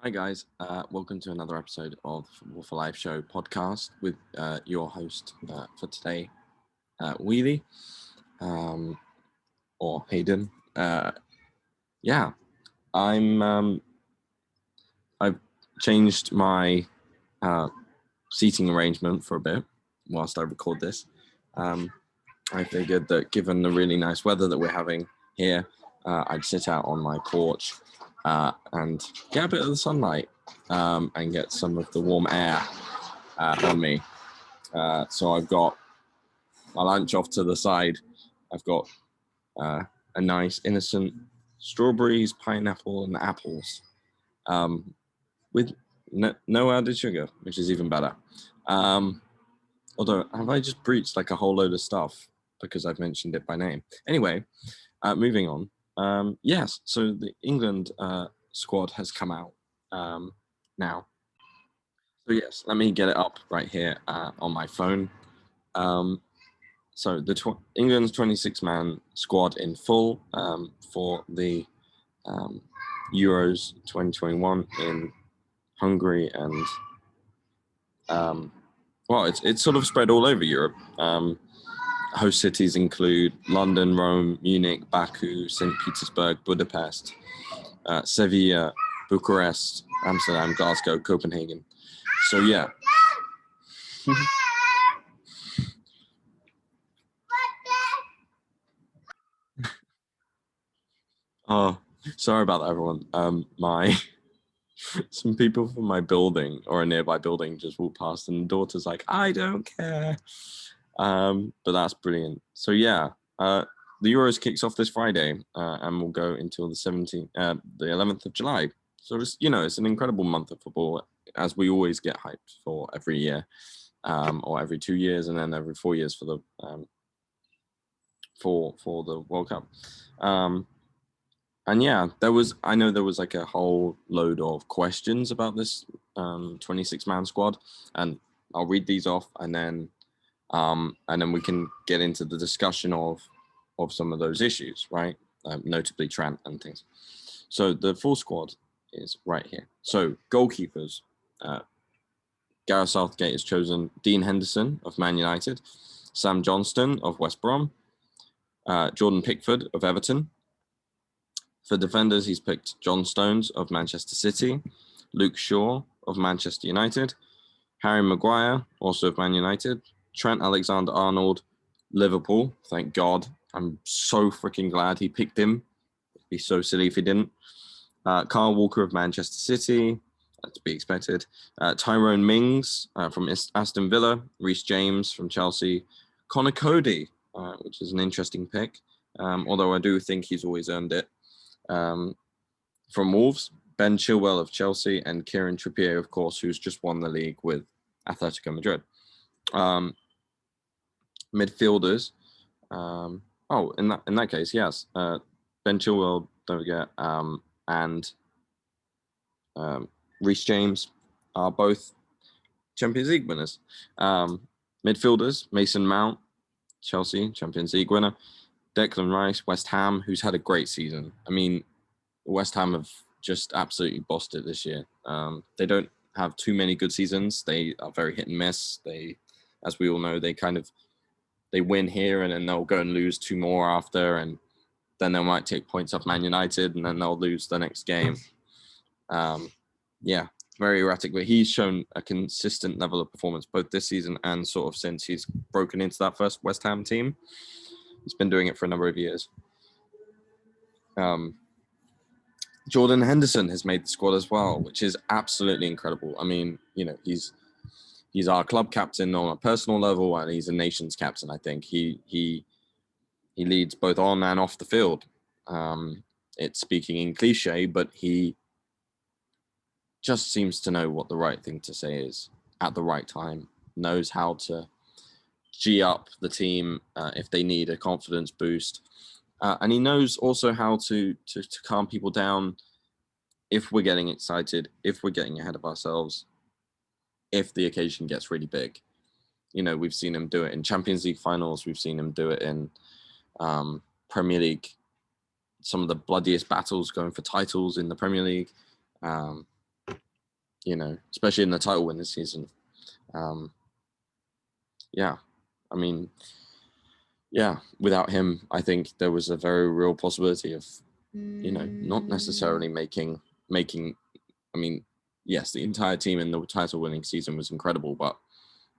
Hi guys, welcome to another episode of the Football for Life Show podcast with your host for today, Wheelie, or Hayden. Yeah, I've changed my seating arrangement for a bit whilst I record this. I figured that given the really nice weather that we're having here, I'd sit out on my porch and get a bit of the sunlight and get some of the warm air on me. So I've got my lunch off to the side. I've got a nice innocent strawberries, pineapple, and apples with no added sugar, which is even better. Although, have I just breached like a whole load of stuff because I've mentioned it by name? Anyway, moving on. Yes, so the England squad has come out now. So yes, let me get it up right here on my phone. So the England's 26-man squad in full for the Euros 2021 in Hungary, and well, it's sort of spread all over Europe. Host cities include London, Rome, Munich, Baku, St. Petersburg, Budapest, Sevilla, Bucharest, Amsterdam, Glasgow, Copenhagen. So yeah. Oh, sorry about that, everyone. Some people from my building or a nearby building just walked past, and the daughter's like, "I don't care." But that's brilliant. So yeah, the Euros kicks off this Friday and will go until the 11th of July. So it's an incredible month of football, as we always get hyped for every year, or every 2 years, and then every 4 years for the for the World Cup. And yeah, I know there was like a whole load of questions about this 26-man squad, and I'll read these off, and then we can get into the discussion of some of those issues, right? Notably Trent and things. So the full squad is right here. So goalkeepers, Gareth Southgate has chosen Dean Henderson of Man United, Sam Johnston of West Brom, Jordan Pickford of Everton. For defenders, he's picked John Stones of Manchester City, Luke Shaw of Manchester United, Harry Maguire, also of Man United, Trent Alexander-Arnold, Liverpool. Thank God. I'm so freaking glad he picked him. It'd be so silly if he didn't. Kyle Walker of Manchester City, to be expected. Tyrone Mings from Aston Villa, Reece James from Chelsea, Connor Cody, which is an interesting pick, although I do think he's always earned it. From Wolves, Ben Chilwell of Chelsea, and Kieran Trippier, of course, who's just won the league with Atletico Madrid. Midfielders. In that case, yes. Ben Chilwell, don't forget, and Reece James are both Champions League winners. Midfielders, Mason Mount, Chelsea, Champions League winner. Declan Rice, West Ham, who's had a great season. I mean, West Ham have just absolutely bossed it this year. They don't have too many good seasons. They are very hit and miss. They, as we all know, they win here and then they'll go and lose 2 more after, and then they might take points off Man United and then they'll lose the next game. Yeah, very erratic, but he's shown a consistent level of performance both this season and sort of since he's broken into that first West Ham team. He's been doing it for a number of years. Jordan Henderson has made the squad as well, which is absolutely incredible. I mean, he's our club captain on a personal level, and he's a nation's captain. I think he leads both on and off the field. It's speaking in cliche, but he just seems to know what the right thing to say is at the right time. Knows how to G up the team if they need a confidence boost. And he knows also how to calm people down if we're getting excited, if we're getting ahead of ourselves, if the occasion gets really big. We've seen him do it in Champions League finals. We've seen him do it in Premier League, some of the bloodiest battles going for titles in the Premier League. especially in the title win this season. Yeah, I mean, yeah, without him, I think there was a very real possibility of, not necessarily making. I mean, yes, the entire team in the title winning season was incredible, but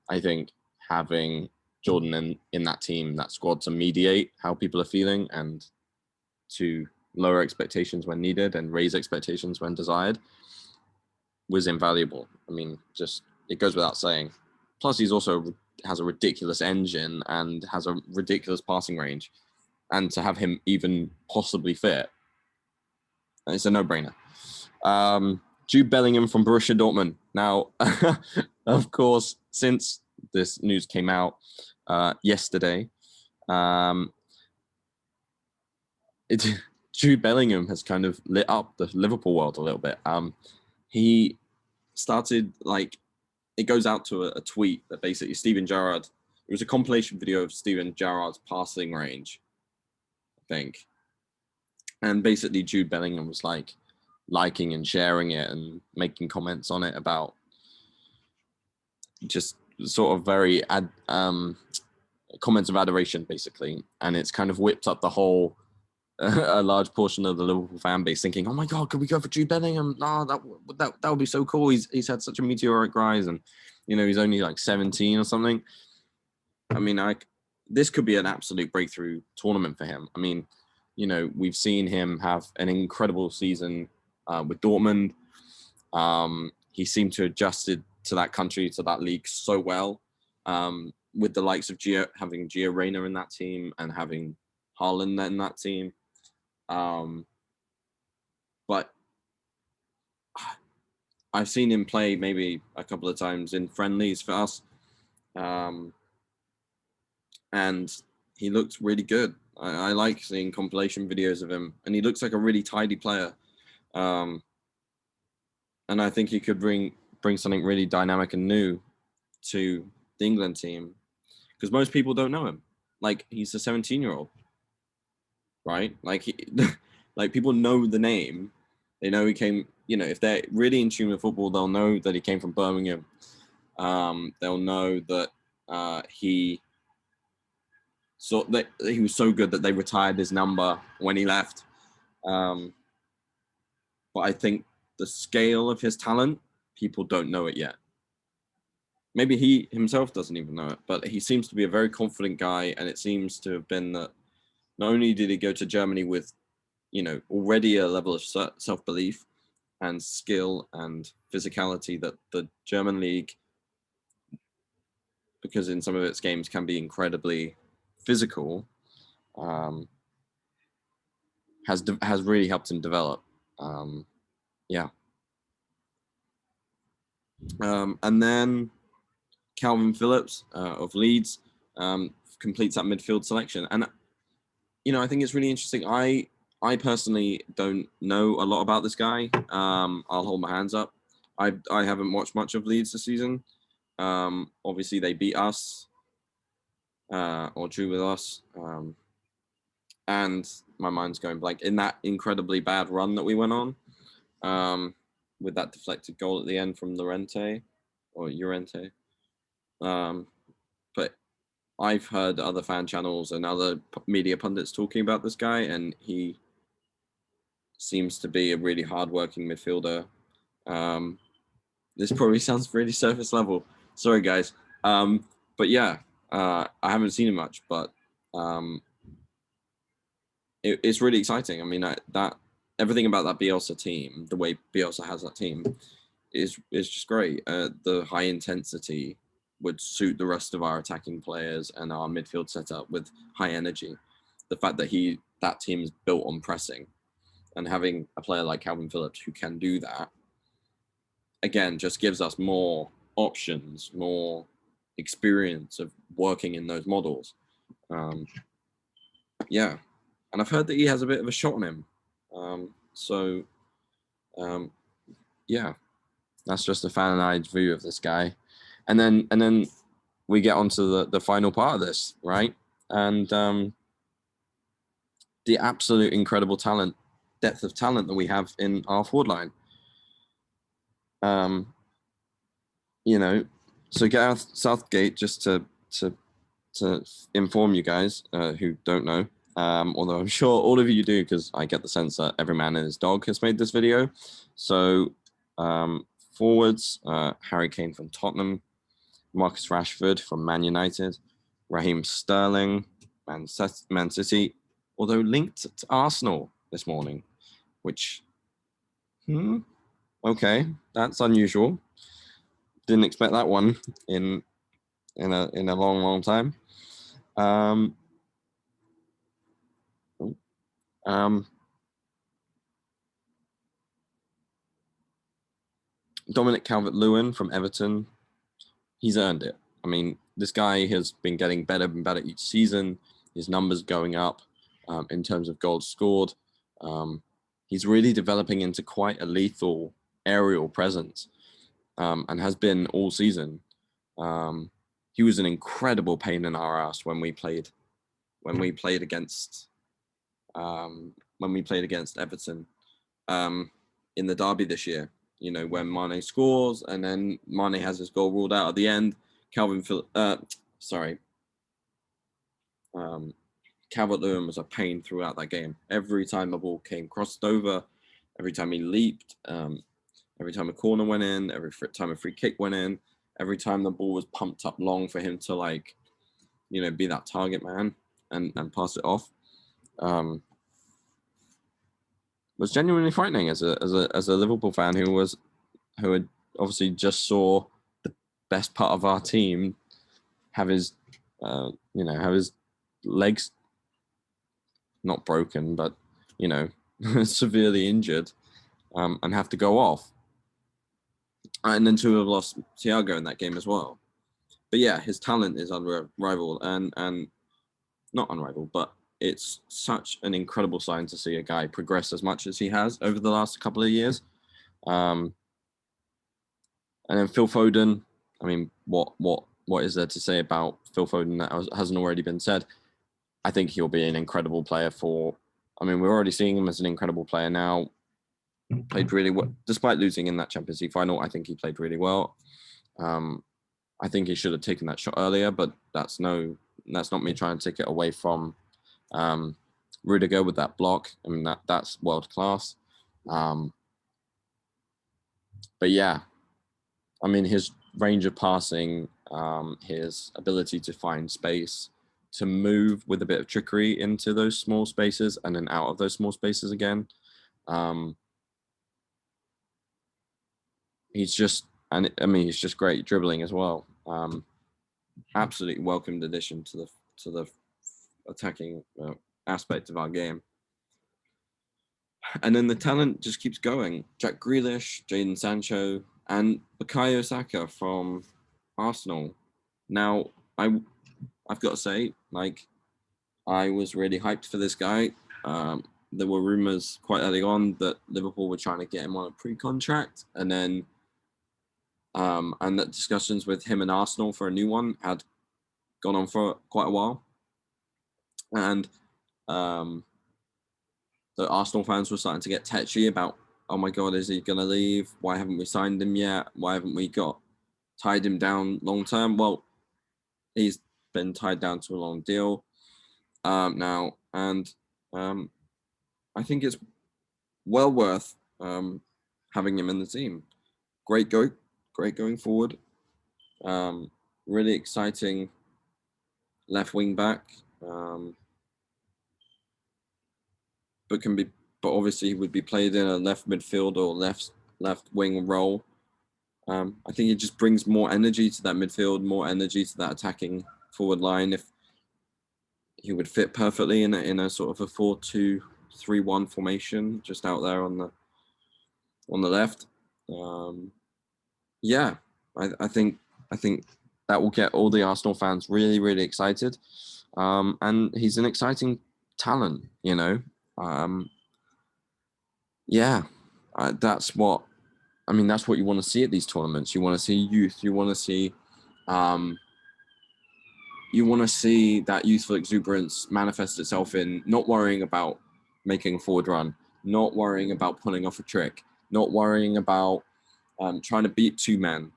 I think having Jordan in that team, that squad, to mediate how people are feeling and to lower expectations when needed and raise expectations when desired was invaluable. I mean, just it goes without saying. Plus, he's also has a ridiculous engine and has a ridiculous passing range, and to have him even possibly fit, it's a no-brainer. Jude Bellingham from Borussia Dortmund. Now, of course, since this news came out yesterday, Jude Bellingham has kind of lit up the Liverpool world a little bit. He started, it goes out to a tweet that basically Steven Gerrard, it was a compilation video of Steven Gerrard's passing range, I think. And basically Jude Bellingham was liking and sharing it and making comments on it about just sort of very comments of adoration, basically. And it's kind of whipped up the whole a large portion of the Liverpool fan base thinking, "Oh my God, could we go for Jude Bellingham? No, that would be so cool. He's had such a meteoric rise, and he's only 17 or something. I mean, this could be an absolute breakthrough tournament for him. I mean, we've seen him have an incredible season with Dortmund. He seemed to adjusted to that country, to that league so well. With the likes of having Gio Reyna in that team and having Haaland in that team. But I've seen him play maybe a couple of times in friendlies for us. And he looks really good. I like seeing compilation videos of him, and he looks like a really tidy player. And I think he could bring something really dynamic and new to the England team, because most people don't know him. He's a 17-year-old, right? People know the name. They know he came, if they're really in tune with football, they'll know that he came from Birmingham. They'll know that he was so good that they retired his number when he left. But I think the scale of his talent, people don't know it yet. Maybe he himself doesn't even know it, but he seems to be a very confident guy. And it seems to have been that not only did he go to Germany with, already a level of self-belief and skill and physicality that the German league, because in some of its games can be incredibly physical, has really helped him develop. And then Calvin Phillips of Leeds completes that midfield selection. And, I think it's really interesting. I personally don't know a lot about this guy. I'll hold my hands up. I haven't watched much of Leeds this season. Obviously, they beat us or drew with us. And my mind's going blank. In that incredibly bad run that we went on, with that deflected goal at the end from Llorente. But I've heard other fan channels and other media pundits talking about this guy, and he seems to be a really hard-working midfielder. This probably sounds really surface level. Sorry, guys. But yeah, I haven't seen him much, but it's really exciting. I mean, that everything about that Bielsa team, the way Bielsa has that team, is just great. The high intensity would suit the rest of our attacking players and our midfield setup with high energy. The fact that that team is built on pressing, and having a player like Calvin Phillips who can do that, again, just gives us more options, more experience of working in those models. Yeah. And I've heard that he has a bit of a shot on him. Yeah, that's just a fan-eyed view of this guy. And then we get onto the final part of this, right? And the absolute incredible depth of talent that we have in our forward line. So Gareth Southgate, just to inform you guys who don't know, although I'm sure all of you do, because I get the sense that every man and his dog has made this video. So forwards, Harry Kane from Tottenham, Marcus Rashford from Man United, Raheem Sterling, Man City, although linked to Arsenal this morning, which, okay, that's unusual. Didn't expect that one in a long time. Dominic Calvert-Lewin from Everton, he's earned it. I mean, this guy has been getting better and better each season. His numbers going up in terms of goals scored. He's really developing into quite a lethal aerial presence and has been all season. He was an incredible pain in our ass when we played against Everton in the derby this year. When Mane scores and then Mane has his goal ruled out at the end. Calvert-Lewin was a pain throughout that game. Every time the ball came crossed over, every time he leaped, every time a corner went in, every time a free kick went in, every time the ball was pumped up long for him to be that target man and pass it off. Was genuinely frightening as a Liverpool fan who had obviously just saw the best part of our team have his legs not broken, but severely injured, and have to go off. And then to have lost Thiago in that game as well. But yeah, his talent is unrivaled and not unrivaled, but it's such an incredible sign to see a guy progress as much as he has over the last couple of years. And then Phil Foden, I mean, what is there to say about Phil Foden that hasn't already been said? I think he'll be an incredible player we're already seeing him as an incredible player now. Played really well, despite losing in that Champions League final. I think he played really well. I think he should have taken that shot earlier, but that's not me trying to take it away from Rudiger with that block. I mean, that's world class. But yeah, I mean, his range of passing, his ability to find space, to move with a bit of trickery into those small spaces and then out of those small spaces again. He's just great dribbling as well. Absolutely welcomed addition to the attacking aspect of our game. And then the talent just keeps going. Jack Grealish, Jadon Sancho, and Bukayo Saka from Arsenal. Now, I've got to say, I was really hyped for this guy. There were rumors quite early on that Liverpool were trying to get him on a pre-contract, and then and that discussions with him and Arsenal for a new one had gone on for quite a while. And the Arsenal fans were starting to get tetchy about, oh my God, is he going to leave? Why haven't we signed him yet? Why haven't we tied him down long term? Well, he's been tied down to a long deal now. And I think it's well worth having him in the team. Great going forward. Really exciting left wing back. But obviously he would be played in a left midfield or left wing role. I think it just brings more energy to that midfield, more energy to that attacking forward line. If he would fit perfectly in a sort of a 4-2-3-1 formation, just out there on the left. Yeah, I think that will get all the Arsenal fans really, really excited. And he's an exciting talent, that's what you want to see at these tournaments. You want to see youth. You want to see that youthful exuberance manifest itself in not worrying about making a forward run, not worrying about pulling off a trick, not worrying about trying to beat two men.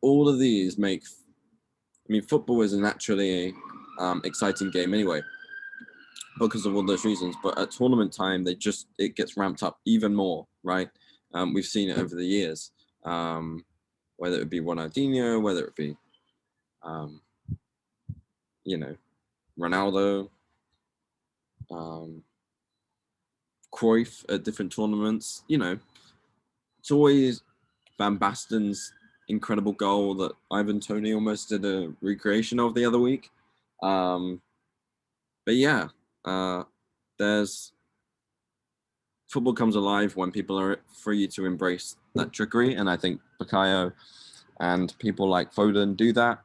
all of these make. I mean, football is a naturally exciting game anyway, because of all those reasons. But at tournament time, it gets ramped up even more, right? We've seen it over the years, whether it be Ronaldinho, whether it be, Ronaldo, Cruyff at different tournaments. It's always Van Basten's incredible goal that Ivan Toney almost did a recreation of the other week. But yeah, there's football comes alive when people are free to embrace that trickery, and I think Bukayo and people like Foden do that.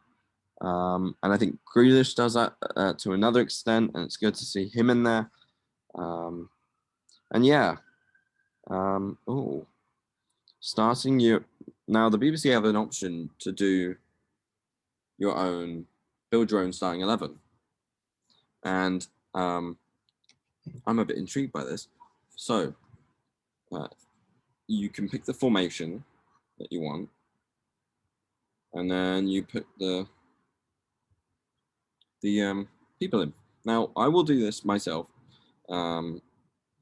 And I think Grealish does that to another extent, and it's good to see him in there. And yeah, starting your now the BBC have an option to do build your own starting 11, and I'm a bit intrigued by this. So you can pick the formation that you want, and then you put the people in. Now I will do this myself.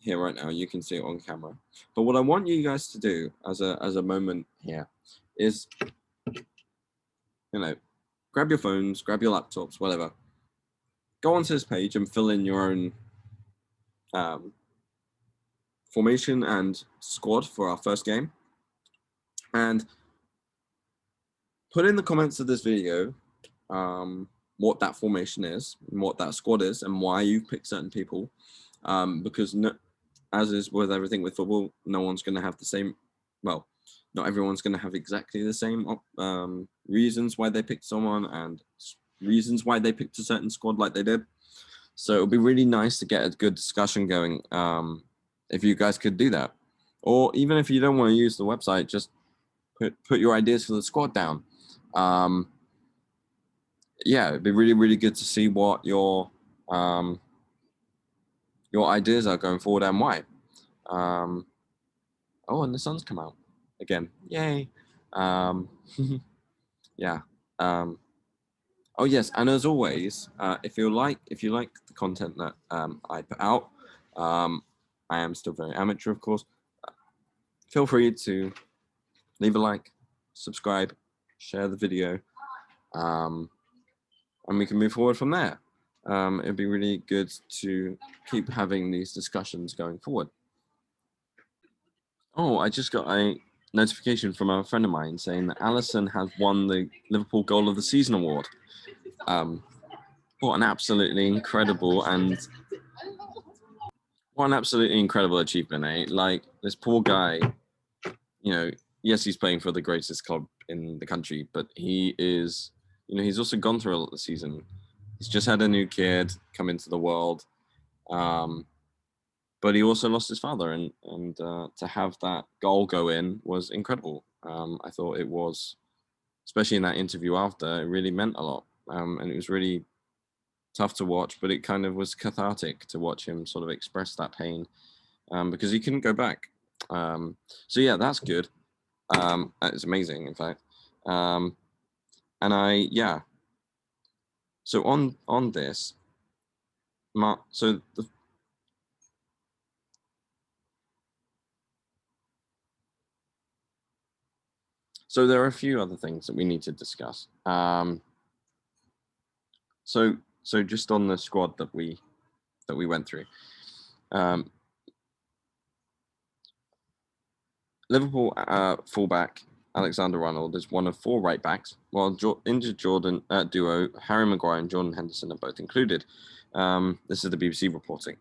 Here right now, you can see it on camera. But what I want you guys to do as a moment here is, grab your phones, grab your laptops, whatever. Go onto this page and fill in your own formation and squad for our first game. And put in the comments of this video what that formation is, what that squad is, and why you've picked certain people. Because as is with everything with football, no one's going to have the same, well, not everyone's going to have exactly the same reasons why they picked someone and reasons why they picked a certain squad like they did. So it would be really nice to get a good discussion going if you guys could do that. Or even if you don't want to use the website, just put your ideas for the squad down. Yeah, it'd be really, really good to see what your ideas are going forward and why. And the sun's come out again. Yay. Yeah. Oh yes, and as always, if you like the content that I put out, I am still very amateur, of course. Feel free to leave a like, subscribe, share the video, and we can move forward from there. It'd be really good to keep having these discussions going forward. Oh, I just got a notification from a friend of mine saying that Allison has won the Liverpool Goal of the Season award. What an absolutely incredible achievement, eh? Like, this poor guy, yes, he's playing for the greatest club in the country, but he is, he's also gone through a lot this season. He's just had a new kid come into the world. But he also lost his father, and to have that goal go in was incredible. I thought it was, especially in that interview after, it really meant a lot. And it was really tough to watch, but it kind of was cathartic to watch him sort of express that pain because he couldn't go back. So yeah, that's good. It's amazing, in fact. So on this, So there are a few other things that we need to discuss. So just on the squad that we went through, Liverpool fullback Alexander-Arnold is one of 4 right backs, while injured Jordan duo Harry Maguire and Jordan Henderson are both included. This is the BBC reporting.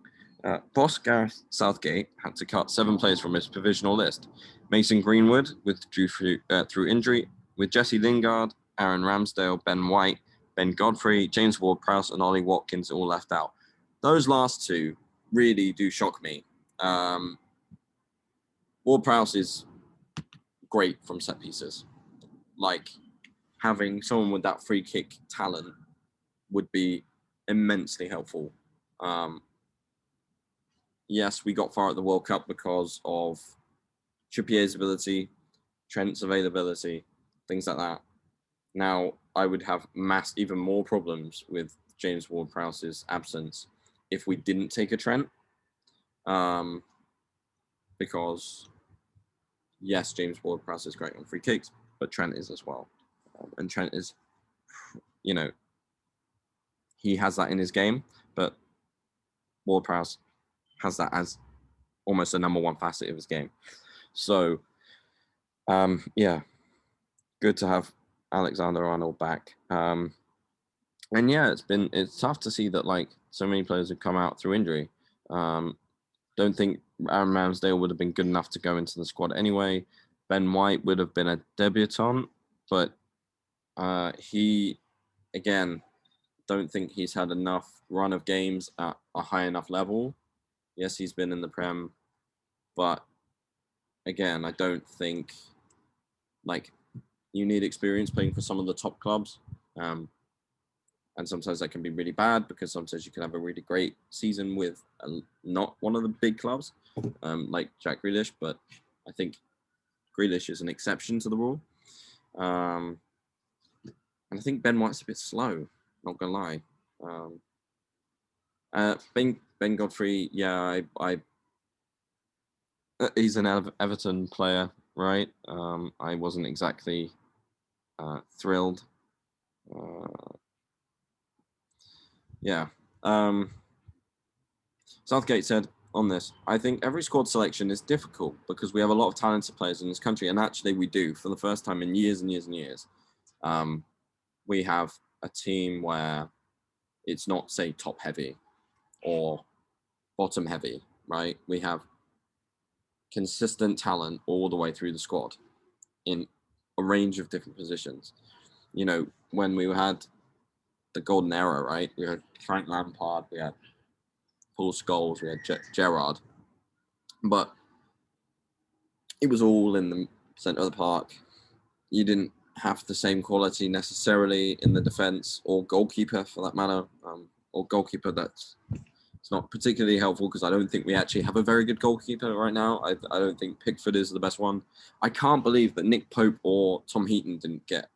Boss Gareth Southgate had to cut 7 players from his provisional list. Mason Greenwood withdrew through injury, with Jesse Lingard, Aaron Ramsdale, Ben White, Ben Godfrey, James Ward-Prowse, and Ollie Watkins all left out. Those last 2 really do shock me. Ward-Prowse is great from set pieces. Like, having someone with that free kick talent would be immensely helpful. Yes, we got far at the World Cup because of Trippier's ability, Trent's availability, things like that. Now, I would have even more problems with James Ward-Prowse's absence if we didn't take a Trent. Because, yes, James Ward-Prowse is great on free kicks, but Trent is as well. And Trent is, he has that in his game, but Ward-Prowse has that as almost a number one facet of his game. So, yeah, good to have Alexander-Arnold back. And yeah, it's tough to see that like so many players have come out through injury. Don't think Aaron Ramsdale would have been good enough to go into the squad anyway. Ben White would have been a debutant, but he, again, don't think he's had enough run of games at a high enough level. Yes, he's been in the Prem, but again, I don't think like you need experience playing for some of the top clubs. And sometimes that can be really bad because sometimes you can have a really great season with not one of the big clubs, like Jack Grealish, but I think Grealish is an exception to the rule. And I think Ben White's a bit slow, not gonna lie. Ben Godfrey, yeah, he's an Everton player, right? I wasn't exactly thrilled. Yeah. Southgate said on this, I think every squad selection is difficult because we have a lot of talented players in this country, and actually we do. For the first time in years and years and years, we have a team where it's not, say, top heavy or bottom heavy, right? We have consistent talent all the way through the squad in a range of different positions. When we had the golden era, right? We had Frank Lampard, we had Paul Scholes, we had Gerrard, but it was all in the centre of the park. You didn't have the same quality necessarily in the defence or goalkeeper for that matter, or goalkeeper that's it's not particularly helpful because I don't think we actually have a very good goalkeeper right now. I don't think Pickford is the best one. I can't believe that Nick Pope or Tom Heaton didn't get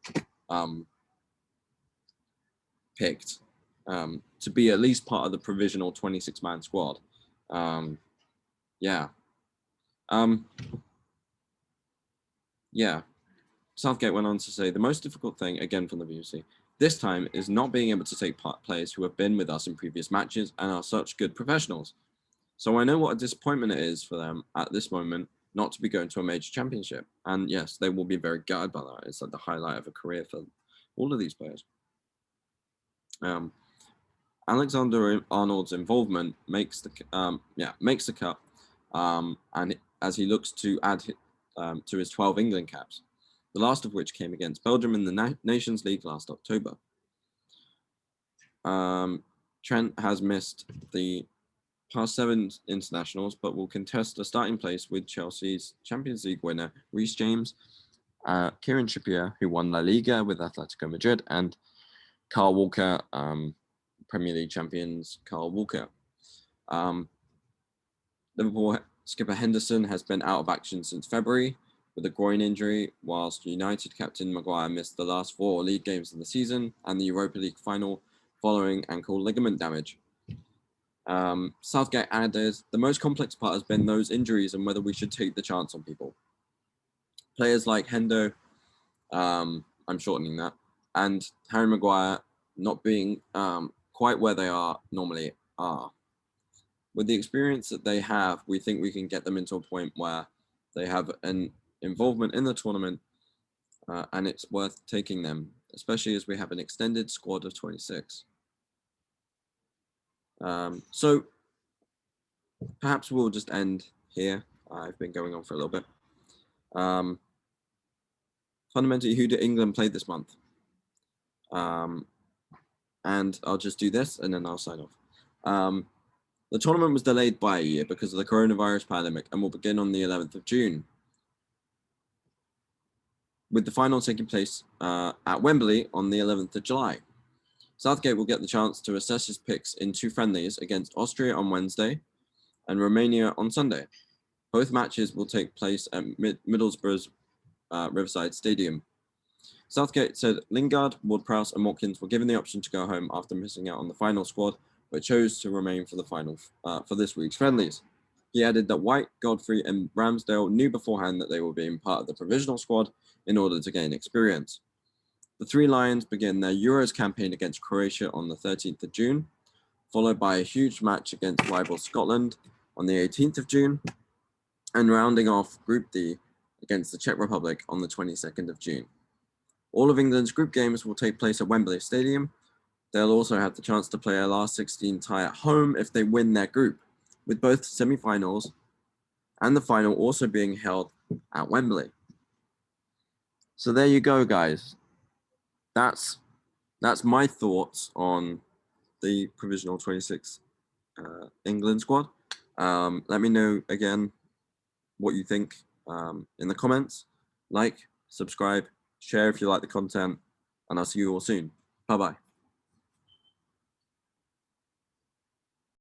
picked to be at least part of the provisional 26-man squad. Yeah. Yeah. Southgate went on to say, the most difficult thing, again from the BBC, this time is not being able to take part players who have been with us in previous matches and are such good professionals. So I know what a disappointment it is for them at this moment not to be going to a major championship. And yes, they will be very gutted by that. It's like the highlight of a career for all of these players. Alexander-Arnold's involvement makes the cut, and as he looks to add to his 12 England caps, the last of which came against Belgium in the Nations League last October. Trent has missed the past 7 internationals, but will contest a starting place with Chelsea's Champions League winner Reece James, Kieran Trippier, who won La Liga with Atletico Madrid, and Kyle Walker, Premier League champions Kyle Walker. Liverpool skipper Henderson has been out of action since February with a groin injury, whilst United captain Maguire missed the last 4 league games of the season and the Europa League final following ankle ligament damage. Southgate added, the most complex part has been those injuries and whether we should take the chance on people. Players like Hendo, I'm shortening that, and Harry Maguire not being quite where they are normally are. With the experience that they have, we think we can get them into a point where they have an involvement in the tournament and it's worth taking them, especially as we have an extended squad of 26. So perhaps we'll just end here. I've been going on for a little bit. Fundamentally, who did England play this month? And I'll just do this and then I'll sign off. The tournament was delayed by a year because of the coronavirus pandemic and will begin on the 11th of June. With the final taking place at Wembley on the 11th of July. Southgate will get the chance to assess his picks in 2 friendlies against Austria on Wednesday and Romania on Sunday. Both matches will take place at Middlesbrough's Riverside Stadium. Southgate said Lingard, Ward-Prowse and Watkins were given the option to go home after missing out on the final squad, but chose to remain for the final for this week's friendlies. He added that White, Godfrey and Ramsdale knew beforehand that they were being part of the provisional squad in order to gain experience. The Three Lions begin their Euros campaign against Croatia on the 13th of June, followed by a huge match against rival Scotland on the 18th of June, and rounding off Group D against the Czech Republic on the 22nd of June. All of England's group games will take place at Wembley Stadium. They'll also have the chance to play a last 16 tie at home if they win their group, with both semi-finals and the final also being held at Wembley. So there you go, guys. That's my thoughts on the provisional 26 England squad. Let me know again what you think in the comments. Like, subscribe, share if you like the content, and I'll see you all soon. Bye-bye.